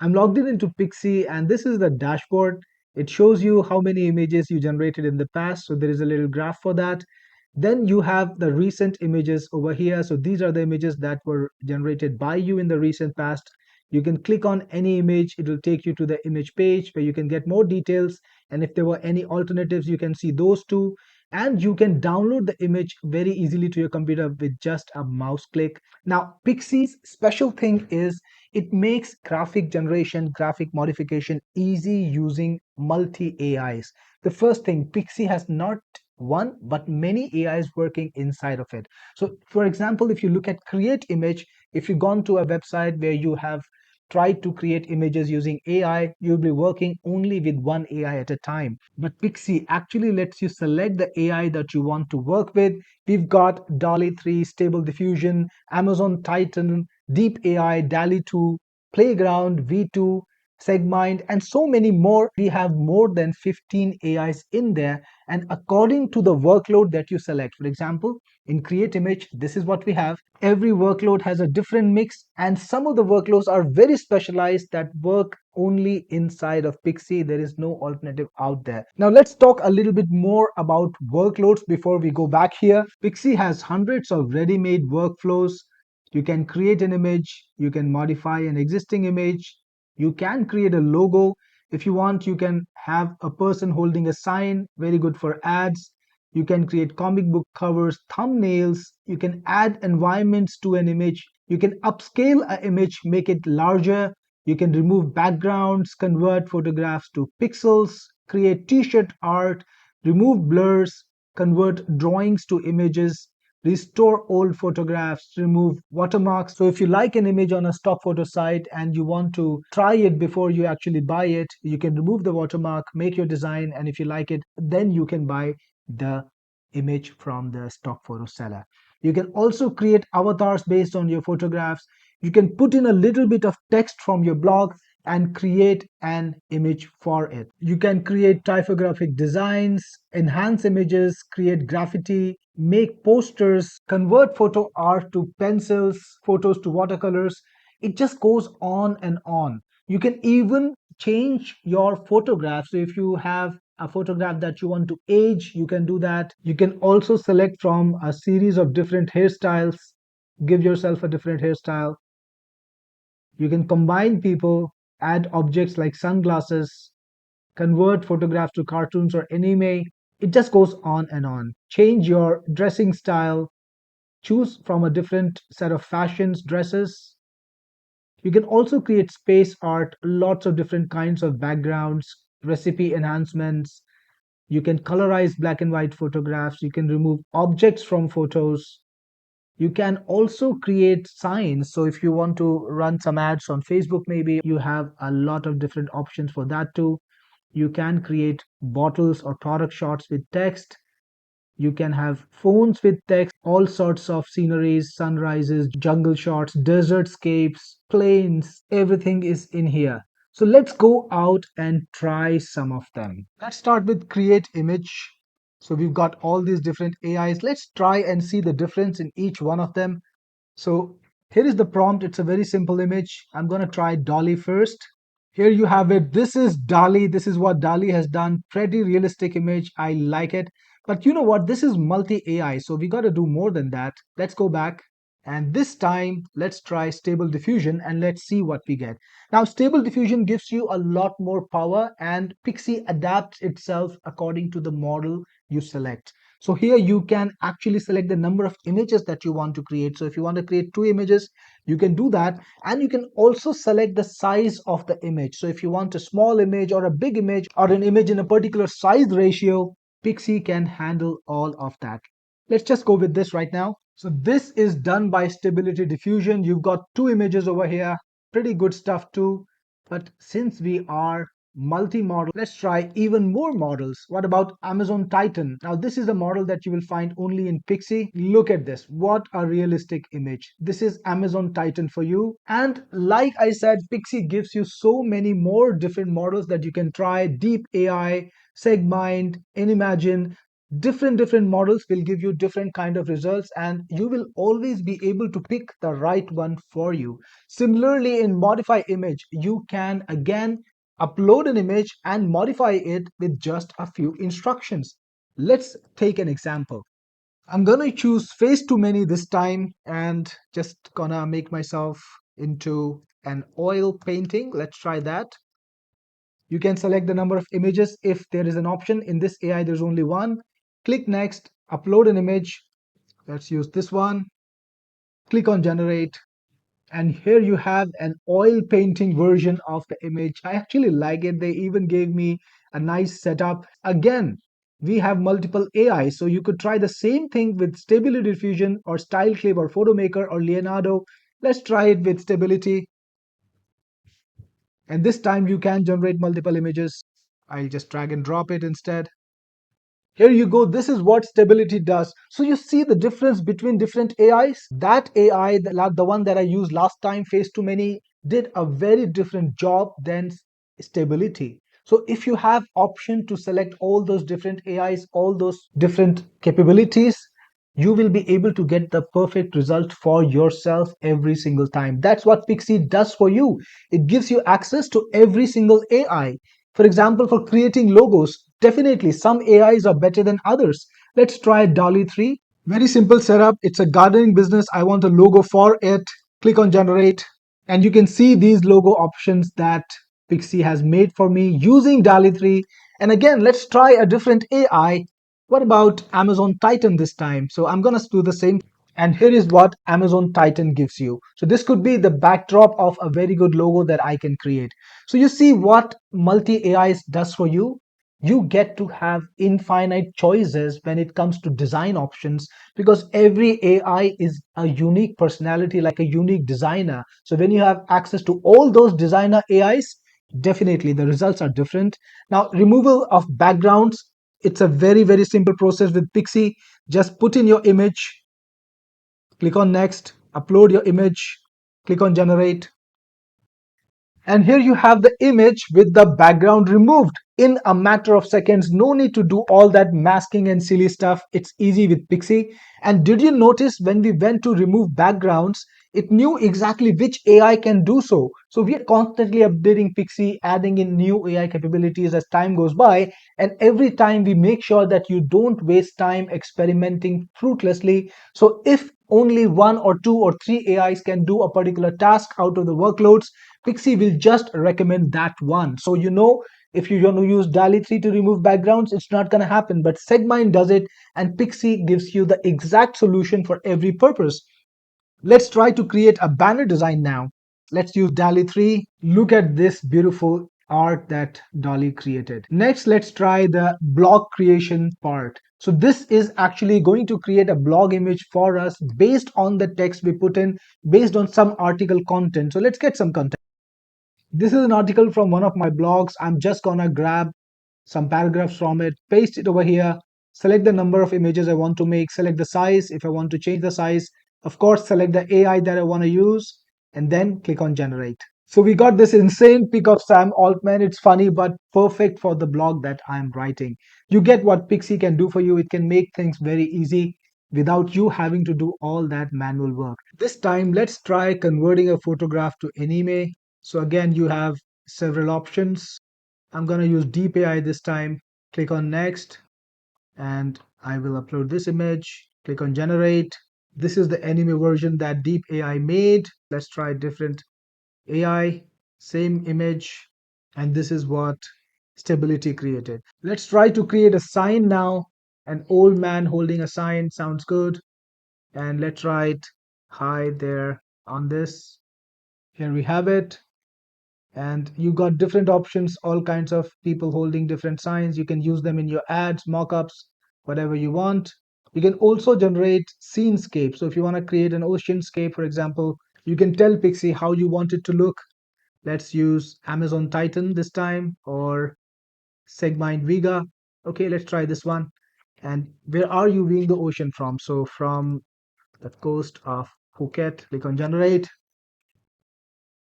I'm logged in into Pixci, and this is the dashboard. It shows you how many images you generated in the past. So there is a little graph for that. Then you have the recent images over here. So these are the images that were generated by you in the recent past. You can click on any image. It will take you to the image page where you can get more details. And if there were any alternatives, you can see those too. And you can download the image very easily to your computer with just a mouse click. Now, Pixie's special thing is it makes graphic generation, graphic modification easy using multi AIs. The first thing, Pixie has not one but many AIs working inside of it. So, for example, if you look at create image, if you've gone to a website where you have tried to create images using AI, you'll be working only with one AI at a time. But Pixie actually lets you select the AI that you want to work with. We've got DALI 3, Stable Diffusion, Amazon Titan, Deep AI, DALI 2, Playground, V2, Segmind, and so many more. We have more than 15 AIs in there. And according to the workload that you select, for example, in Create Image, this is what we have. Every workload has a different mix, and some of the workloads are very specialized that work only inside of Pixie. There is no alternative out there. Now let's talk a little bit more about workloads before we go back here. Pixie has hundreds of ready-made workflows. You can create an image, you can modify an existing image, you can create a logo. If you want, you can have a person holding a sign, very good for ads. You can create comic book covers, thumbnails. You can add environments to an image. You can upscale an image, make it larger. You can remove backgrounds, convert photographs to pixels, create t-shirt art, remove blurs, convert drawings to images, restore old photographs, remove watermarks. So if you like an image on a stock photo site and you want to try it before you actually buy it, you can remove the watermark, make your design, and if you like it, then you can buy the image from the stock photo seller. You can also create avatars based on your photographs. You can put in a little bit of text from your blog and create an image for it. You can create typographic designs, enhance images, create graffiti, make posters, convert photo art to pencils, photos to watercolors. It just goes on and on. You can even change your photograph. So if you have a photograph that you want to age, you can do that. You can also select from a series of different hairstyles, give yourself a different hairstyle. You can combine people, add objects like sunglasses, convert photographs to cartoons or anime. It just goes on and on. Change your dressing style, choose from a different set of fashions, dresses. You can also create space art, lots of different kinds of backgrounds, recipe enhancements. You can colorize black and white photographs. You can remove objects from photos. You can also create signs. So if you want to run some ads on Facebook, maybe you have a lot of different options for that too. You can create bottles or product shots with text. You can have phones with text, all sorts of sceneries, sunrises, jungle shots, desertscapes, plains, everything is in here. So let's go out and try some of them. Let's start with create image. So we've got all these different AIs. Let's try and see the difference in each one of them. So here is the prompt. It's a very simple image. I'm going to try Dolly first. Here you have it. This is Dali. This is what Dali has done. Pretty realistic image. I like it. But you know what? This is multi AI. So we got to do more than that. Let's go back. And this time, let's try stable diffusion and let's see what we get. Now, stable diffusion gives you a lot more power and Pixie adapts itself according to the model you select. So here you can actually select the number of images that you want to create. So if you want to create 2 images, you can do that. And you can also select the size of the image. So if you want a small image or a big image or an image in a particular size ratio, Pixie can handle all of that. Let's just go with this right now. So this is done by stability diffusion. You've got 2 images over here. Pretty good stuff too. But since we are multi-model, let's try even more models. What about Amazon Titan? Now this is a model that you will find only in Pixie. Look at this. What a realistic image. This is Amazon Titan for you. And like I said, Pixie gives you so many more different models that you can try. Deep AI, Segmind, Inimagine. Different models will give you different kind of results, and you will always be able to pick the right one for you. Similarly, in modify image, you can again upload an image and modify it with just a few instructions. Let's take an example. I'm gonna choose face too many this time and just gonna make myself into an oil painting. Let's try that. You can select the number of images if there is an option. In this AI, there's only one. Click next, upload an image. Let's use this one. Click on generate. And here you have an oil painting version of the image. I actually like it. They even gave me a nice setup. Again, we have multiple AI, so you could try the same thing with Stability Diffusion or Style Clip or Photo Maker or Leonardo. Let's try it with Stability. And this time you can generate multiple images. I'll just drag and drop it instead. Here you go. This is what stability does. So you see the difference between different AIs. That AI, the one that I used last time, Face Too Many, did a very different job than stability. So if you have option to select all those different AIs, all those different capabilities, you will be able to get the perfect result for yourself every single time. That's what Pixie does for you. It gives you access to every single AI. For example, for creating logos, definitely some AIs are better than others. Let's try DALI 3. Very simple setup. It's a gardening business. I want a logo for it. Click on generate. And you can see these logo options that Pixie has made for me using DALI 3. And again, let's try a different AI. What about Amazon Titan this time? So I'm going to do the same. And here is what Amazon Titan gives you. So this could be the backdrop of a very good logo that I can create. So you see what multi AIs does for you. You get to have infinite choices when it comes to design options, because every AI is a unique personality, like a unique designer. So when you have access to all those designer AIs, definitely the results are different. Now, removal of backgrounds, it's a very simple process with Pixie. Just put in your image, click on next, upload your image, click on generate, and here you have the image with the background removed in a matter of seconds. No need to do all that masking and silly stuff. It's easy with Pixie. And did you notice when we went to remove backgrounds, it knew exactly which AI can do so. So we are constantly updating Pixie, adding in new AI capabilities as time goes by. And every time we make sure that you don't waste time experimenting fruitlessly. So if only one or two or three AIs can do a particular task out of the workloads, Pixie will just recommend that one. So you know, if you want to use DALI 3 to remove backgrounds, it's not going to happen. But Segmind does it, and Pixie gives you the exact solution for every purpose. Let's try to create a banner design now. Let's use DALI 3. Look at this beautiful art that DALI created. Next, let's try the blog creation part. So this is actually going to create a blog image for us based on the text we put in, based on some article content. So let's get some content. This is an article from one of my blogs. I'm just gonna grab some paragraphs from it, paste it over here, select the number of images I want to make, select the size if I want to change the size, of course, select the AI that I want to use, and then click on generate. So we got this insane pic of Sam Altman. It's funny, but perfect for the blog that I'm writing. You get what Pixie can do for you. It can make things very easy without you having to do all that manual work. This time, let's try converting a photograph to anime. So again, you have several options. I'm going to use Deep AI this time. Click on next, and I will upload this image. Click on generate. This is the anime version that Deep AI made. Let's try different AI, same image, and this is what Stability created. Let's try to create a sign now. An old man holding a sign sounds good. And let's write hi there on this. Here we have it. And you got different options, all kinds of people holding different signs. You can use them in your ads, mockups, whatever you want. You can also generate scenescape. So if you want to create an oceanscape, for example, you can tell Pixie how you want it to look. Let's use Amazon Titan this time, or Segmind Vega. Okay, let's try this one. And where are you viewing the ocean from? So from the coast of Phuket, click on generate.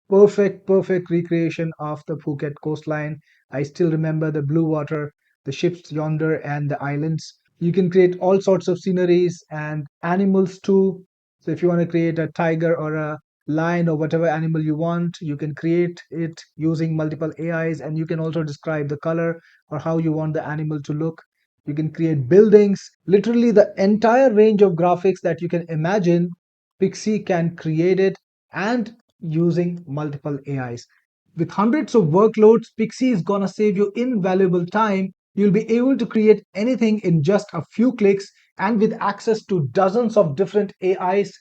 Perfect recreation of the Phuket coastline. I still remember the blue water, the ships yonder, and the islands. You can create all sorts of sceneries and animals too. So if you want to create a tiger or a lion or whatever animal you want, you can create it using multiple AIs, and you can also describe the color or how you want the animal to look. You can create buildings, literally the entire range of graphics that you can imagine. Pixie can create it, and using multiple AIs. With hundreds of workloads, Pixie is gonna save you invaluable time. You'll be able to create anything in just a few clicks, and with access to dozens of different AIs,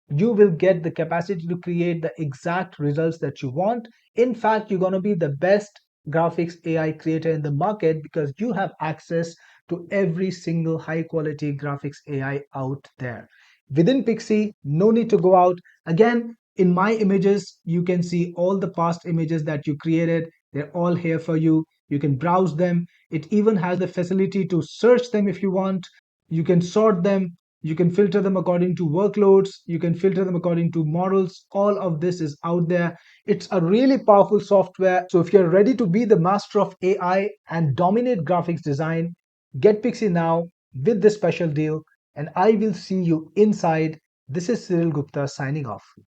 you will get the capacity to create the exact results that you want. In fact, you're going to be the best graphics AI creator in the market because you have access to every single high quality graphics AI out there. Within Pixie, no need to go out. Again, in my images, you can see all the past images that you created. They're all here for you. You can browse them. It even has the facility to search them if you want. You can sort them. You can filter them according to workloads. You can filter them according to models. All of this is out there. It's a really powerful software. So if you're ready to be the master of AI and dominate graphics design, get Pixie now with this special deal, and I will see you inside. This is Cyril Gupta signing off.